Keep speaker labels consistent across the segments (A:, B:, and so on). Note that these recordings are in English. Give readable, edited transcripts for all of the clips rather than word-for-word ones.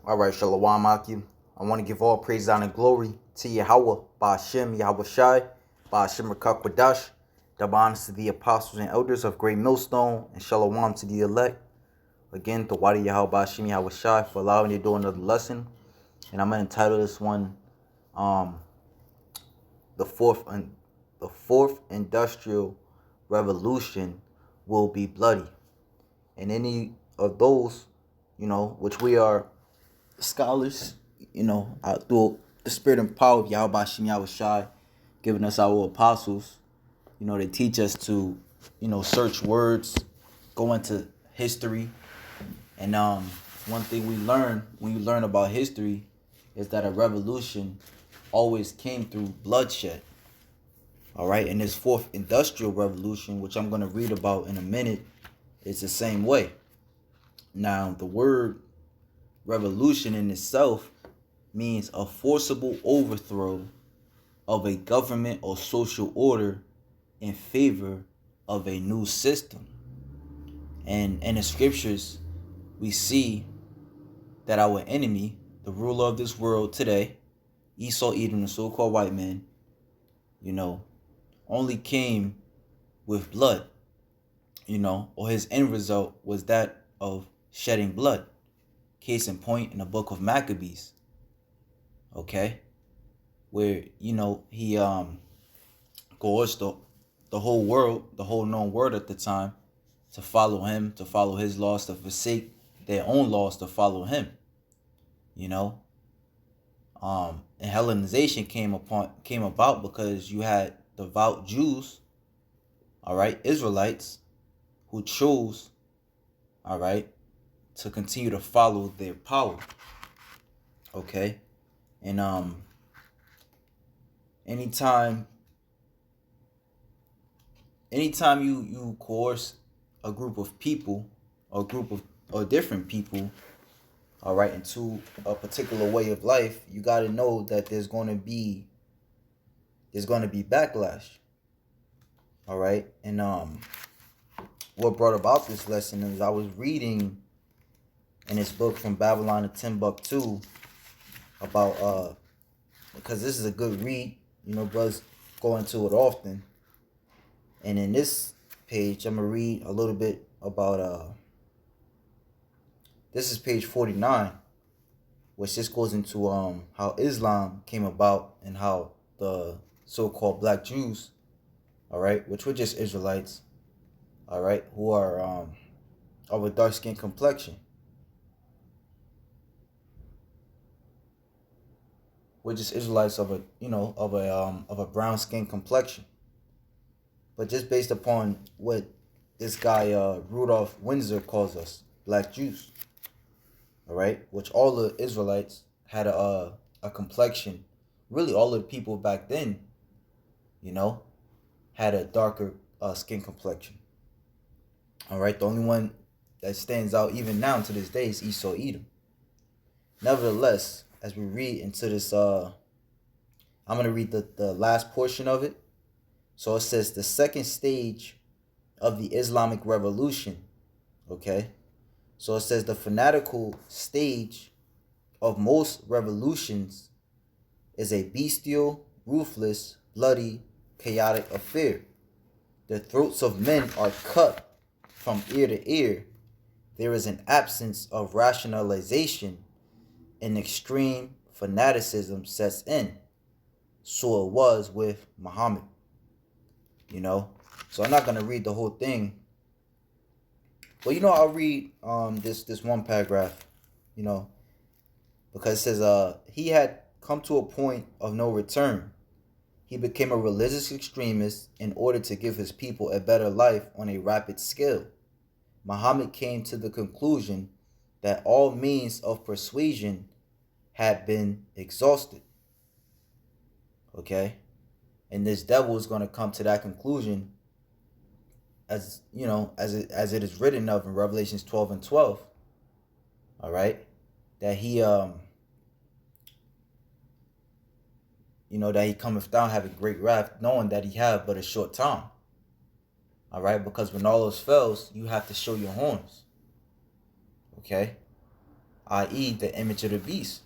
A: All right, Shalom Akim. I want to give all praise, honor, and glory to Yahweh, Ba'ashem, Yahweh Shai, Ba'ashem Rakakwadash, double honors to the apostles and elders of Great Millstone, and Shalom to the elect. Again, to Wadi Yahweh, Ba'ashem, Yahweh Shai, for allowing me to do another lesson. And I'm going to entitle this one, um, the fourth industrial revolution will be bloody. And any of those, which we are scholars, through the spirit and power of Yahweh Bashim Yahweh Shai, giving us our apostles. They teach us to, search words, go into history. And one thing we learn when you learn about history is that a revolution always came through bloodshed. All right, and this fourth industrial revolution, which I'm going to read about in a minute, is the same way. Now, the word revolution in itself means a forcible overthrow of a government or social order in favor of a new system. And in the scriptures, we see that our enemy, the ruler of this world today, Esau, Edom, the so-called white man, only came with blood, or his end result was that of shedding blood. Case in point, in the book of Maccabees, okay, where he coerced the whole world, the whole known world at the time, to follow him, to follow his laws, to forsake their own laws to follow him. And Hellenization came about because you had devout Jews, all right, Israelites, who chose, all right, to continue to follow their power. Okay. And anytime you coerce a group of people, or different people, all right, into a particular way of life, you got to know that there's going to be backlash. All right. And what brought about this lesson is I was reading in this book From Babylon to Timbuktu about because this is a good read, brothers go into it often. And in this page, I'm gonna read a little bit about this is page 49, which just goes into how Islam came about and how the so-called black Jews, all right, which were just Israelites, all right, who are of a dark skin complexion. We're just Israelites of a brown skin complexion. But just based upon what this guy Rudolph Windsor calls us, black Jews, all right, which all the Israelites had a complexion. Really, all the people back then, had a darker skin complexion. All right, the only one that stands out even now to this day is Esau, Edom. Nevertheless, as we read into this, I'm going to read the last portion of it. So it says the second stage of the Islamic Revolution, okay? So it says the fanatical stage of most revolutions is a bestial, ruthless, bloody, chaotic affair. The throats of men are cut from ear to ear. There is an absence of rationalization and extreme fanaticism sets in. So it was with Muhammad. So I'm not gonna read the whole thing, but I'll read this one paragraph, because it says he had come to a point of no return. He became a religious extremist in order to give his people a better life on a rapid scale. Muhammad came to the conclusion that all means of persuasion had been exhausted. Okay? And this devil is going to come to that conclusion as it is written of in Revelations 12:12. All right, that he that he cometh down having great wrath, knowing that he have but a short time. All right, because when all else fails, you have to show your horns. Okay, i.e., the image of the beast,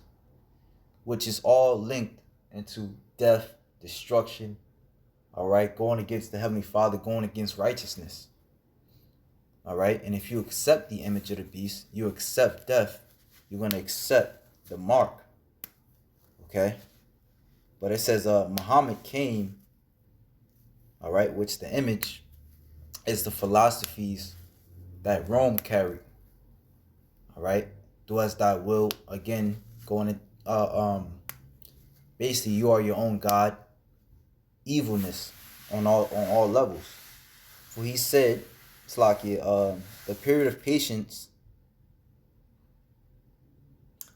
A: which is all linked into death, destruction, all right, going against the Heavenly Father, going against righteousness, all right. And if you accept the image of the beast, you accept death, you're going to accept the mark, okay. But it says Muhammad came, all right, which the image is the philosophies that Rome carried, all right. Do as thy will, again, going to basically you are your own God, evilness on all levels. For he said, Slakia, the period of patience.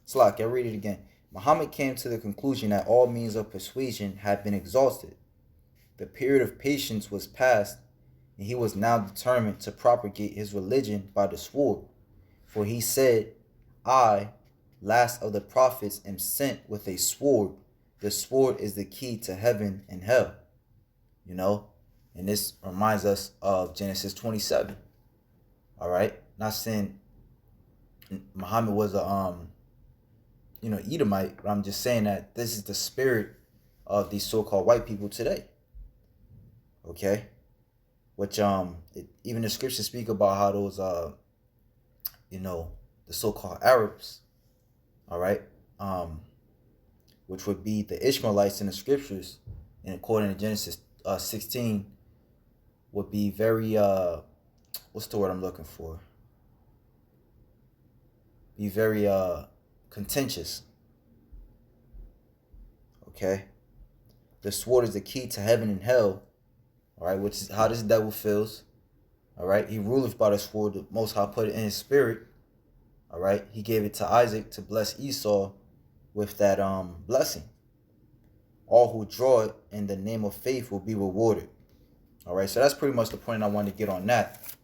A: Slakia, I read it again. Muhammad came to the conclusion that all means of persuasion had been exhausted. The period of patience was past, and he was now determined to propagate his religion by the sword. For he said, I, last of the prophets, am sent with a sword. The sword is the key to heaven and hell. You know? And this reminds us of Genesis 27. All right? Not saying Muhammad was a Edomite, but I'm just saying that this is the spirit of these so-called white people today. Okay? Which even the scriptures speak about how those the so-called Arabs, all right, which would be the Ishmaelites in the scriptures, and according to Genesis 16, would be very what's the word I'm looking for? Be very contentious. Okay, the sword is the key to heaven and hell. All right, which is how this devil feels. All right, he ruleth by the sword. The Most High put it in his spirit. All right, he gave it to Isaac to bless Esau with that blessing. All who draw it in the name of faith will be rewarded. All right, so that's pretty much the point I wanted to get on that.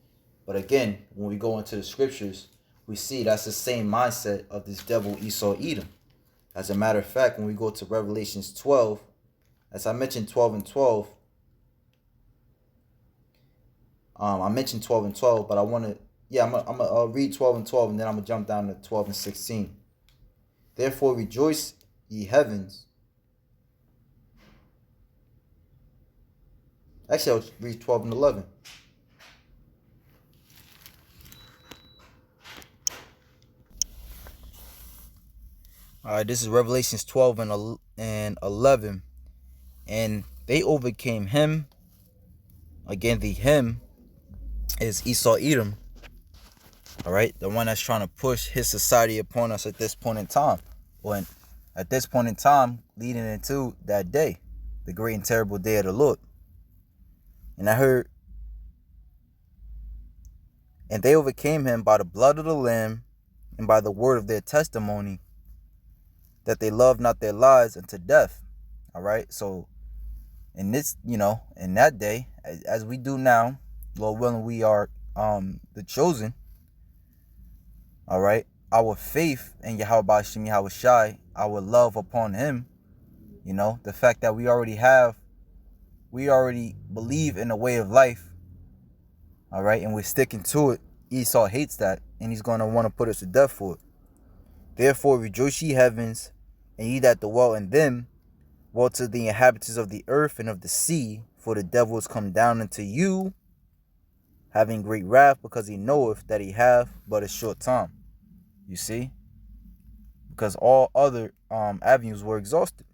A: But again, when we go into the scriptures, we see that's the same mindset of this devil Esau Edom. As a matter of fact, when we go to Revelations 12, as I mentioned 12 and 12, I mentioned 12 and 12, but I want to, I'm gonna read 12 and 12, and then I'm gonna jump down to 12 and 16. Therefore rejoice, ye heavens. Actually, I'll read 12 and 11. All right, this is Revelations 12 and 11. And they overcame him. Again, the him is Esau Edom. All right, the one that's trying to push his society upon us at this point in time. When at this point in time, leading into that day, the great and terrible day of the Lord. And I heard, and they overcame him by the blood of the Lamb and by the word of their testimony, that they loved not their lives unto death. All right, so in this, in that day, as we do now, Lord willing, we are the chosen. All right, our faith in Yahweh Bashim Yahweh Shai, our love upon him, the fact that we already believe in a way of life, all right, and we're sticking to it. Esau hates that, and he's going to want to put us to death for it. Therefore rejoice ye heavens, and ye that dwell in them. Woe to the inhabitants of the earth and of the sea, for the devil is come down unto you, having great wrath, because he knoweth that he hath but a short time. You see? Because all other avenues were exhausted.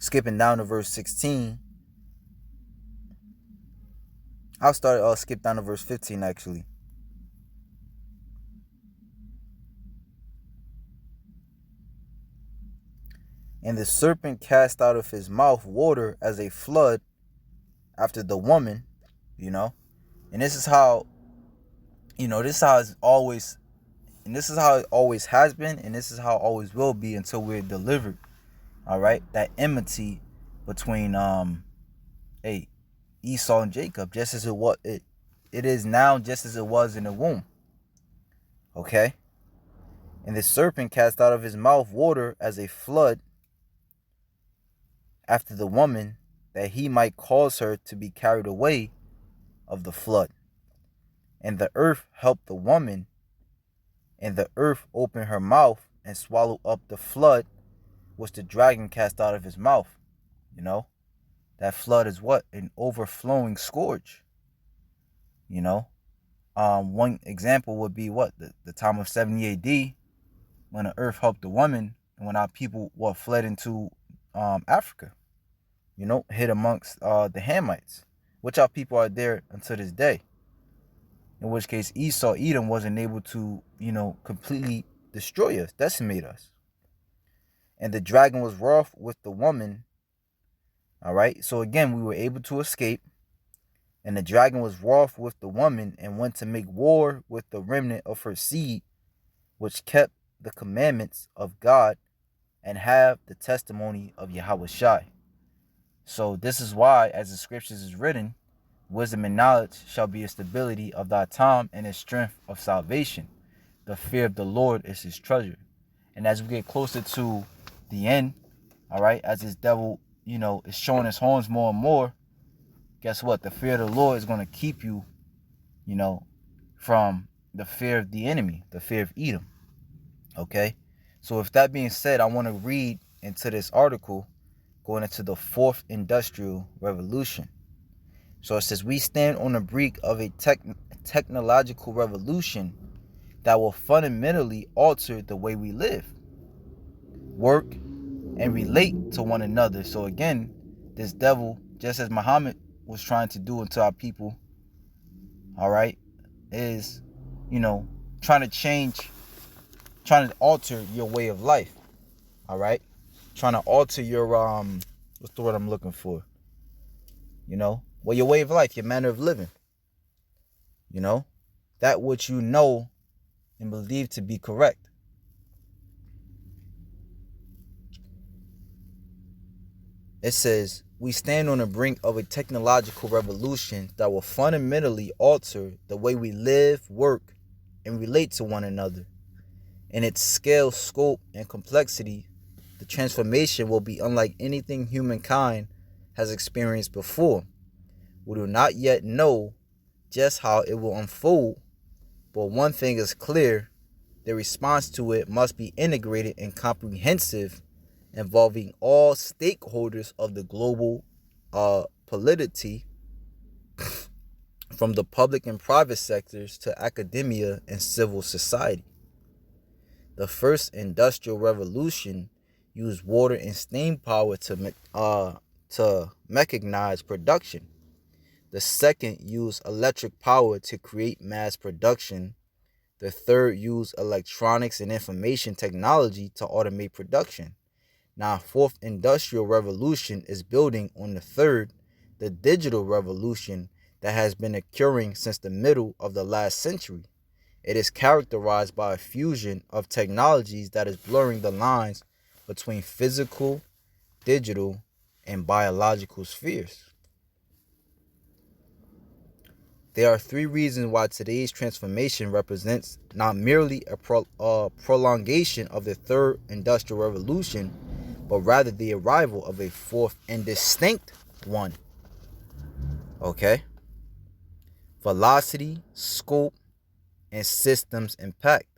A: Skipping down to verse 16. I'll skip down to verse 15 actually. And the serpent cast out of his mouth water as a flood after the woman, and this is how, this is how it's always, and this is how it always has been, and this is how it always will be until we're delivered. All right, that enmity between Esau and Jacob, just as it is now, just as it was in the womb. Okay, and the serpent cast out of his mouth water as a flood after the woman, that he might cause her to be carried away of the flood. And the earth helped the woman, and the earth opened her mouth and swallowed up the flood which the dragon cast out of his mouth. You know, that flood is what? An overflowing scourge. You know, one example would be what? The time of 70 AD when the earth helped the woman and when our people fled into Africa, hid amongst the Hamites, which our people are there until this day. In which case Esau, Edom, wasn't able to, completely destroy us, decimate us. And the dragon was wroth with the woman. All right. So again, we were able to escape. And the dragon was wroth with the woman and went to make war with the remnant of her seed, which kept the commandments of God and have the testimony of Yahweh. So this is why, as the scriptures is written, wisdom and knowledge shall be a stability of thy time and a strength of salvation. The fear of the Lord is his treasure. And as we get closer to the end, all right, as this devil, is showing his horns more and more, guess what? The fear of the Lord is going to keep you, from the fear of the enemy, the fear of Edom. Okay? So with that being said, I want to read into this article going into the fourth industrial revolution. So it says, we stand on the brink of a technological revolution that will fundamentally alter the way we live, work, and relate to one another. So again, this devil, just as Muhammad was trying to do unto our people, all right, is, trying to alter your way of life, all right? Trying to alter your, what's the word I'm looking for? Your way of life, your manner of living, that which you know and believe to be correct. It says, we stand on the brink of a technological revolution that will fundamentally alter the way we live, work, and relate to one another. In its scale, scope, and complexity, the transformation will be unlike anything humankind has experienced before. We do not yet know just how it will unfold, but one thing is clear: the response to it must be integrated and comprehensive, involving all stakeholders of the global polity, from the public and private sectors to academia and civil society. The first industrial revolution used water and steam power to mechanize production. The second used electric power to create mass production. The third used electronics and information technology to automate production. Now, fourth industrial revolution is building on the third, the digital revolution that has been occurring since the middle of the last century. It is characterized by a fusion of technologies that is blurring the lines between physical, digital, and biological spheres. There are three reasons why today's transformation represents not merely a prolongation of the third industrial revolution, but rather the arrival of a fourth and distinct one. Okay? Velocity, scope, and systems impact.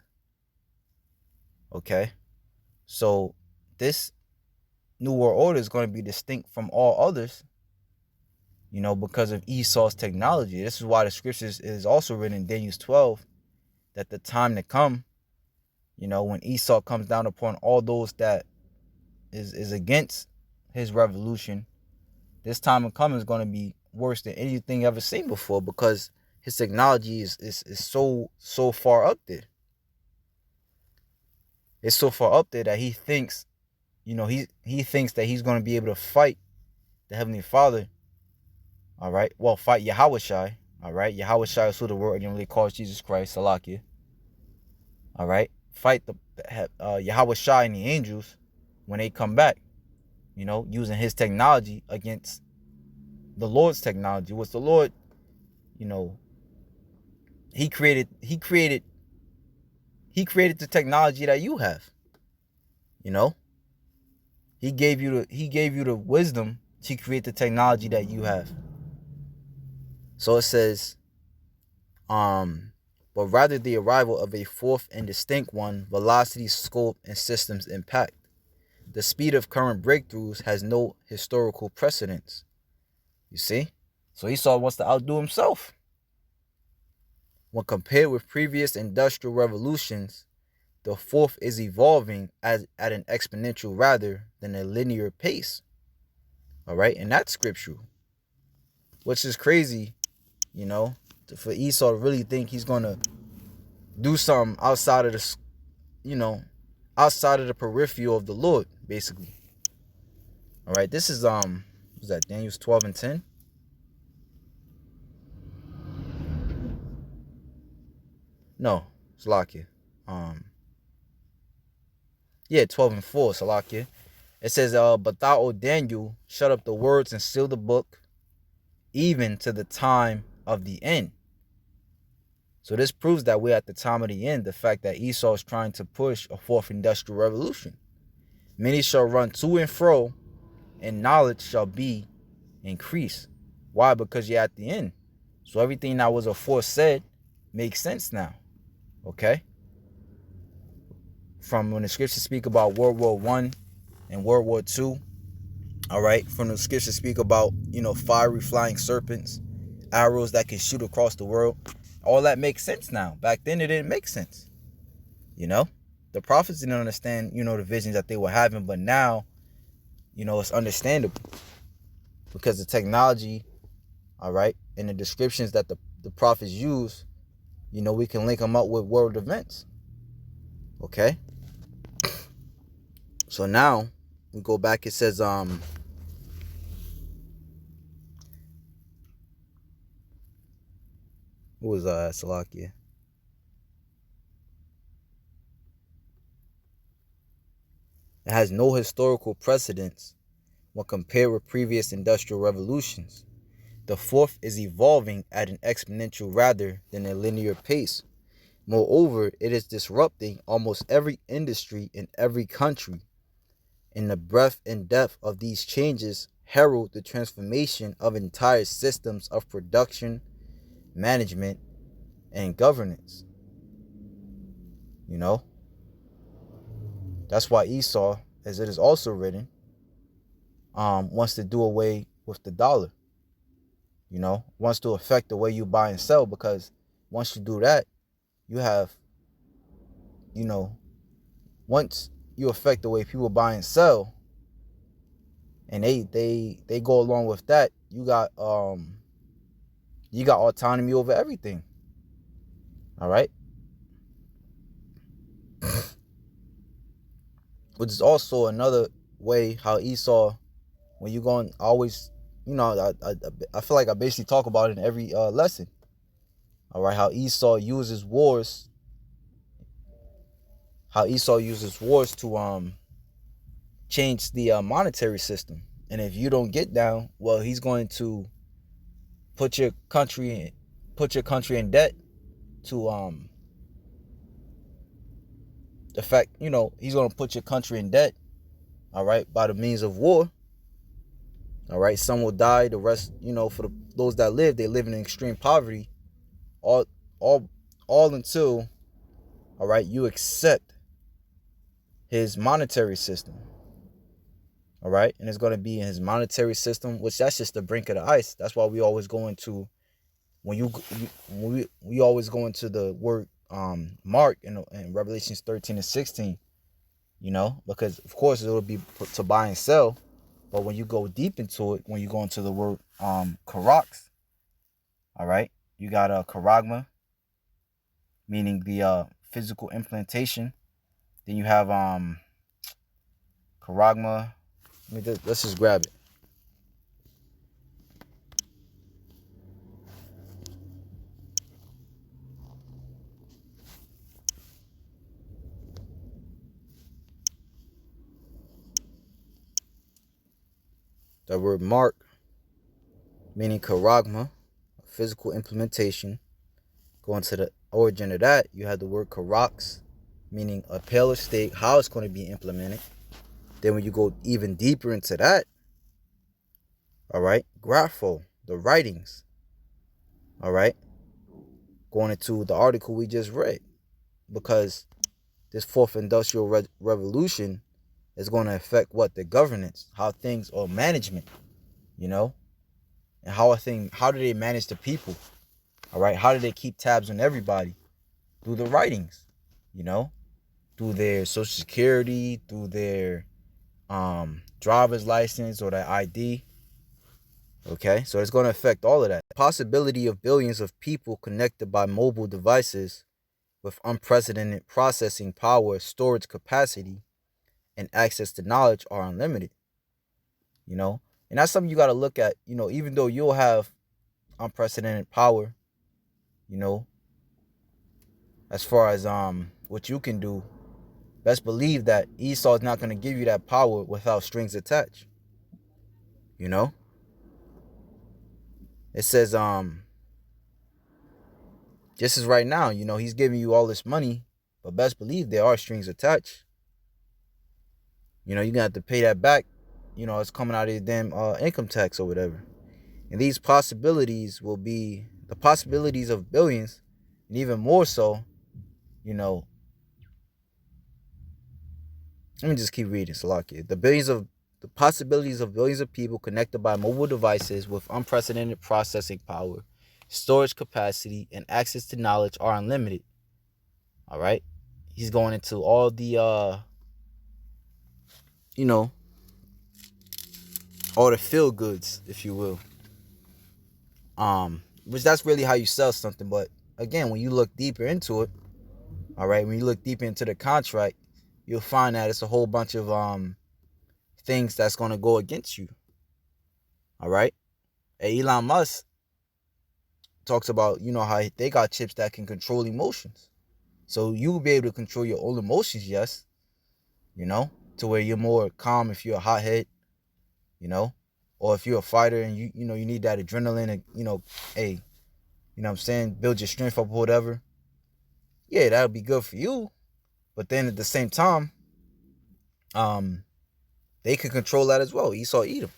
A: Okay? So this New World Order is going to be distinct from all others, because of Esau's technology. This is why the scriptures is also written in Daniel 12 that the time to come, when Esau comes down upon all those that is against his revolution, this time to come is going to be worse than anything ever seen before, because his technology is so far up there. It's so far up there that he thinks, he thinks that he's going to be able to fight the Heavenly Father. All right. Well, fight Yahweh. All right. Yahweh is who the world originally calls Jesus Christ, Salakia. All right. Fight the Yahweh and the angels when they come back, using his technology against the Lord's technology. What's the Lord, he created the technology that you have. He gave you the wisdom to create the technology that you have. So it says, but rather the arrival of a fourth and distinct one: velocity, scope, and systems impact. The speed of current breakthroughs has no historical precedence. You see? So Esau wants to outdo himself. When compared with previous industrial revolutions, the fourth is evolving at an exponential rather than a linear pace. All right? And that's scriptural, which is crazy, you know, for Esau to really think he's going to do something outside of the, you know, outside of the peripheral of the Lord, basically. All right? This is, what's that, Daniel's 12 and 10? No, Salakia. Yeah, 12 and 4, Salakia. It says, but thou, O Daniel, shut up the words and seal the book, even to the time of the end. So this proves that we're at the time of the end, the fact that Esau is trying to push a fourth industrial revolution. Many shall run to and fro, and knowledge shall be increased. Why? Because you're at the end. So everything that was aforesaid makes sense now. Okay? From when the scriptures speak about World War I and World War II, all right? From the scriptures speak about, fiery flying serpents, arrows that can shoot across the world. All that makes sense now. Back then, it didn't make sense. The prophets didn't understand, the visions that they were having, but now, it's understandable because the technology, all right, and the descriptions that the prophets use, we can link them up with world events. Okay? So now we go back. It says, what was Salakia? It has no historical precedence when compared with previous industrial revolutions. The fourth is evolving at an exponential rather than a linear pace. Moreover, it is disrupting almost every industry in every country. And the breadth and depth of these changes herald the transformation of entire systems of production, management, and governance. That's why Esau, as it is also written, wants to do away with the dollar. Wants to affect the way you buy and sell, because once you do that, you have, once you affect the way people buy and sell, and they go along with that, you got autonomy over everything. All right. Which is also another way how Esau, when you going always, I feel like I basically talk about it in every lesson. All right, how Esau uses wars to change the monetary system. And if you don't get down, well, he's going to put your country in debt to the fact, he's going to put your country in debt, all right, by the means of war. All right, some will die, the rest, for those that live, they live in extreme poverty, all until, all right, you accept his monetary system. All right, and it's going to be in his monetary system, which that's just the brink of the ice. That's why we always go into, we always go into the word Mark in Revelations 13 and 16, because of course it'll be to buy and sell. But when you go deep into it, when you go into the word karax, all right, you got a karagma, meaning the physical implantation. Then you have karagma. Let's just grab it. The word mark, meaning karagma, physical implementation. Going to the origin of that, you have the word karax, meaning a paler state, how it's going to be implemented. Then when you go even deeper into that, all right, grapho, the writings, all right, going into the article we just read, because this fourth industrial revolution is going to affect what the governance, how things or management, you know, and how do they manage the people? All right, how do they keep tabs on everybody through the writings, you know, through their social security, through their driver's license or their ID. Okay, so it's going to affect all of that. The possibility of billions of people connected by mobile devices with unprecedented processing power, storage capacity, and access to knowledge are unlimited, you know? And that's something you got to look at, you know, even though you'll have unprecedented power, you know, as far as what you can do, best believe that Esau is not going to give you that power without strings attached, you know? It says just as right now, you know, he's giving you all this money, but best believe there are strings attached. You know, you're gonna have to pay that back. You know, it's coming out of your damn income tax or whatever. And these possibilities will be the possibilities of billions, and even more so, you know. Let me just keep reading, Salakia. The possibilities of billions of people connected by mobile devices with unprecedented processing power, storage capacity, and access to knowledge are unlimited. All right. He's going into all the you know, all the feel goods, if you will. Which that's really how you sell something. But again, when you look deeper into it, all right, when you look deeper into the contract, you'll find that it's a whole bunch of things that's gonna go against you. All right. And Elon Musk talks about, you know, how they got chips that can control emotions. So you'll be able to control your own emotions, yes, you know, to where you're more calm if you're a hothead, you know, or if you're a fighter and you know you need that adrenaline and, you know, hey, you know what I'm saying, build your strength up or whatever. Yeah, that'll be good for you. But then at the same time, they can control that as well. Esau Edom.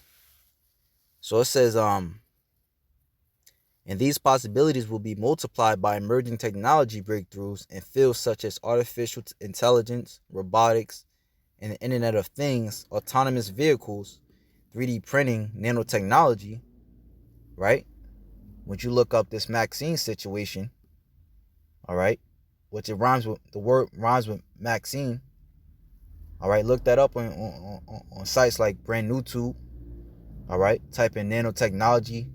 A: So it says, and these possibilities will be multiplied by emerging technology breakthroughs in fields such as artificial intelligence, robotics, and the Internet of Things, autonomous vehicles, 3D printing, nanotechnology, right? When you look up this Maxine situation, all right, which it rhymes with, the word rhymes with Maxine, all right, look that up on sites like Brand New Tube, all right, type in nanotechnology,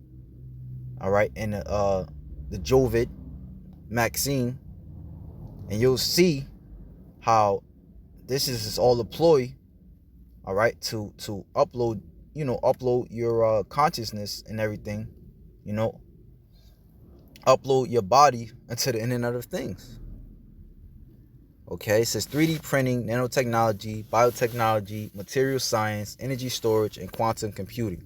A: all right, and the Jovid Maxine, and you'll see how this is all a ploy, all right, to upload, you know, upload your consciousness and everything, you know, upload your body into the Internet of Things. Okay, it says 3D printing, nanotechnology, biotechnology, material science, energy storage, and quantum computing.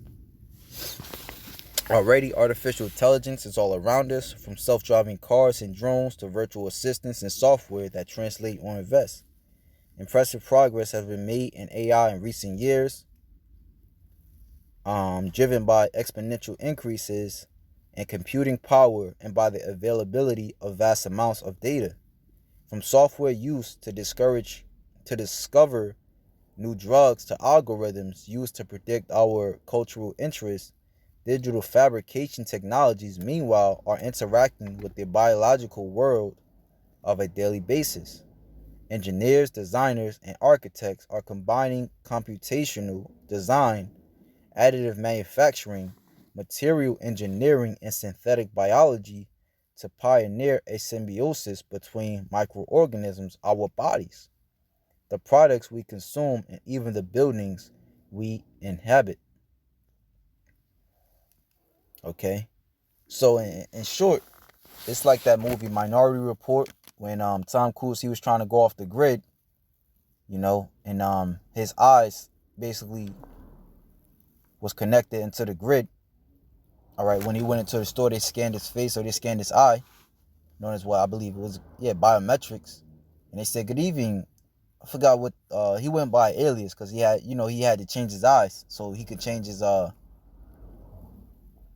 A: Already, artificial intelligence is all around us, from self-driving cars and drones to virtual assistants and software that translate or invest. Impressive progress has been made in AI in recent years, driven by exponential increases in computing power and by the availability of vast amounts of data. From software use to discover new drugs to algorithms used to predict our cultural interests, digital fabrication technologies, meanwhile, are interacting with the biological world of a daily basis. Engineers, designers, and architects are combining computational design, additive manufacturing, material engineering, and synthetic biology to pioneer a symbiosis between microorganisms, our bodies, the products we consume, and even the buildings we inhabit. Okay? So, in short, it's like that movie Minority Report when Tom Cruise, he was trying to go off the grid, you know, and his eyes basically was connected into the grid. All right, when he went into the store, they scanned his face or they scanned his eye, known as what I believe it was, yeah, biometrics. And they said, "Good evening." I forgot what he went by alias because he had, you know, he had to change his eyes so he could change his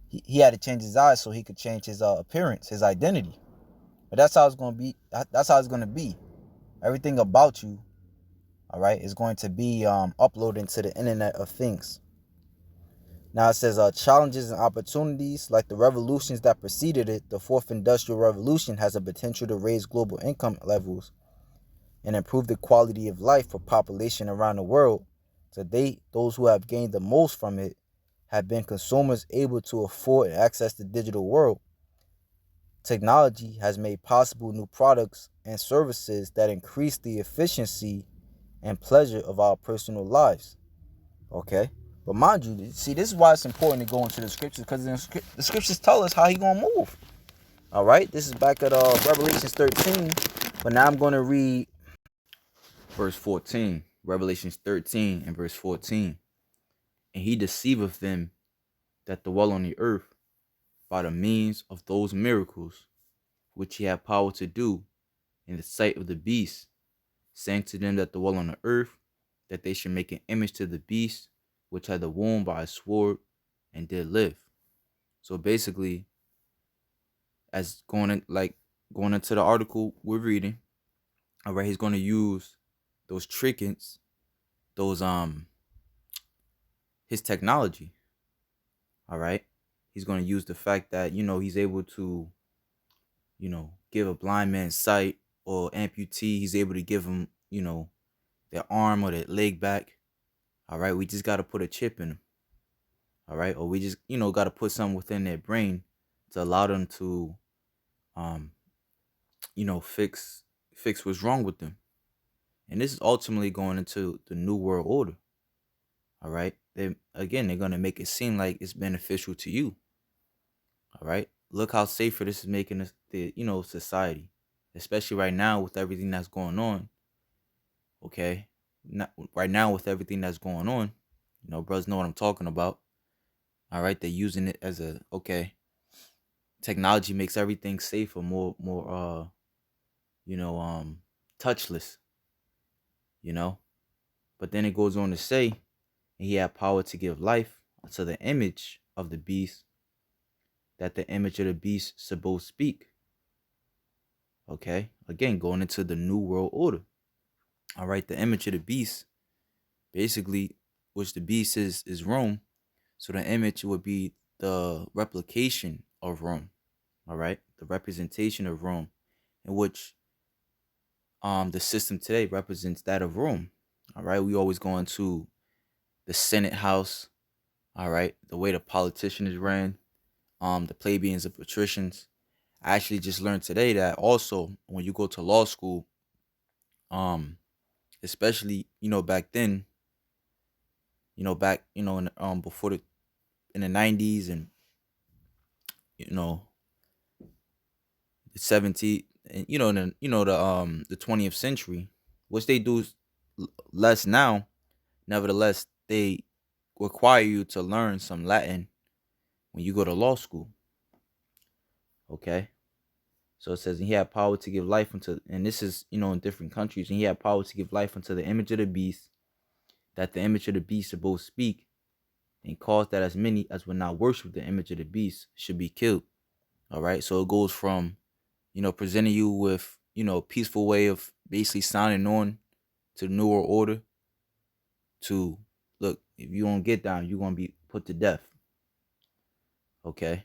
A: he had to change his eyes so he could change his appearance, his identity. But that's how it's gonna be. That's how it's gonna be. Everything about you, all right, is going to be uploaded into the Internet of Things. Now it says challenges and opportunities like the revolutions that preceded it. The fourth industrial revolution has a potential to raise global income levels and improve the quality of life for population around the world. To date, those who have gained the most from it have been consumers able to afford and access the digital world. Technology has made possible new products and services that increase the efficiency and pleasure of our personal lives. Okay? But mind you, see, this is why it's important to go into the scriptures, because the scriptures tell us how he gonna move. All right? This is back at Revelations 13, but now I'm gonna read verse 14. Revelations 13 and verse 14. And he deceiveth them that dwell on the earth by the means of those miracles which he had power to do in the sight of the beast, saying to them that dwell on the earth, that they should make an image to the beast, which had the wound by a sword, and did live. So basically, as going into the article we're reading, all right, he's going to use those trinkets, those his technology. All right, he's going to use the fact that he's able to give a blind man sight, or amputee, he's able to give him their arm or their leg back. All right, we just got to put a chip in them. All right, or we just got to put something within their brain to allow them to fix what's wrong with them. And this is ultimately going into the new world order. All right, they're going to make it seem like it's beneficial to you. All right, look how safer this is making the society, especially right now with everything that's going on. Okay, right now with everything that's going on, brothers know what I'm talking about. All right, they're using it as technology makes everything safer, more touchless, but then it goes on to say, and he had power to give life to the image of the beast, that the image of the beast should both speak. Okay, again, going into the new world order. All right, the image of the beast, basically, which the beast is Rome. So the image would be the replication of Rome. All right, the representation of Rome, in which the system today represents that of Rome. All right, we always go into the Senate House. All right, the way the politician is ran, the plebeians and patricians. I actually just learned today that also when you go to law school, especially back then, back in before in the 90s, and you know the 70s, and the 20th century, which they do less now. Nevertheless, they require you to learn some Latin when you go to law school. Okay, so it says, and he had power to give life unto, and this is in different countries, and he had power to give life unto the image of the beast, that the image of the beast should both speak, and cause that as many as would not worship the image of the beast should be killed. All right, so it goes from presenting you with a peaceful way of basically signing on to the New World Order, to, look, if you don't get down, you're gonna be put to death. Okay,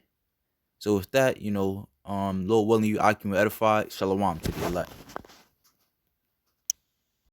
A: so with that, Lord willing, you occupy edified. Shalom to the elect.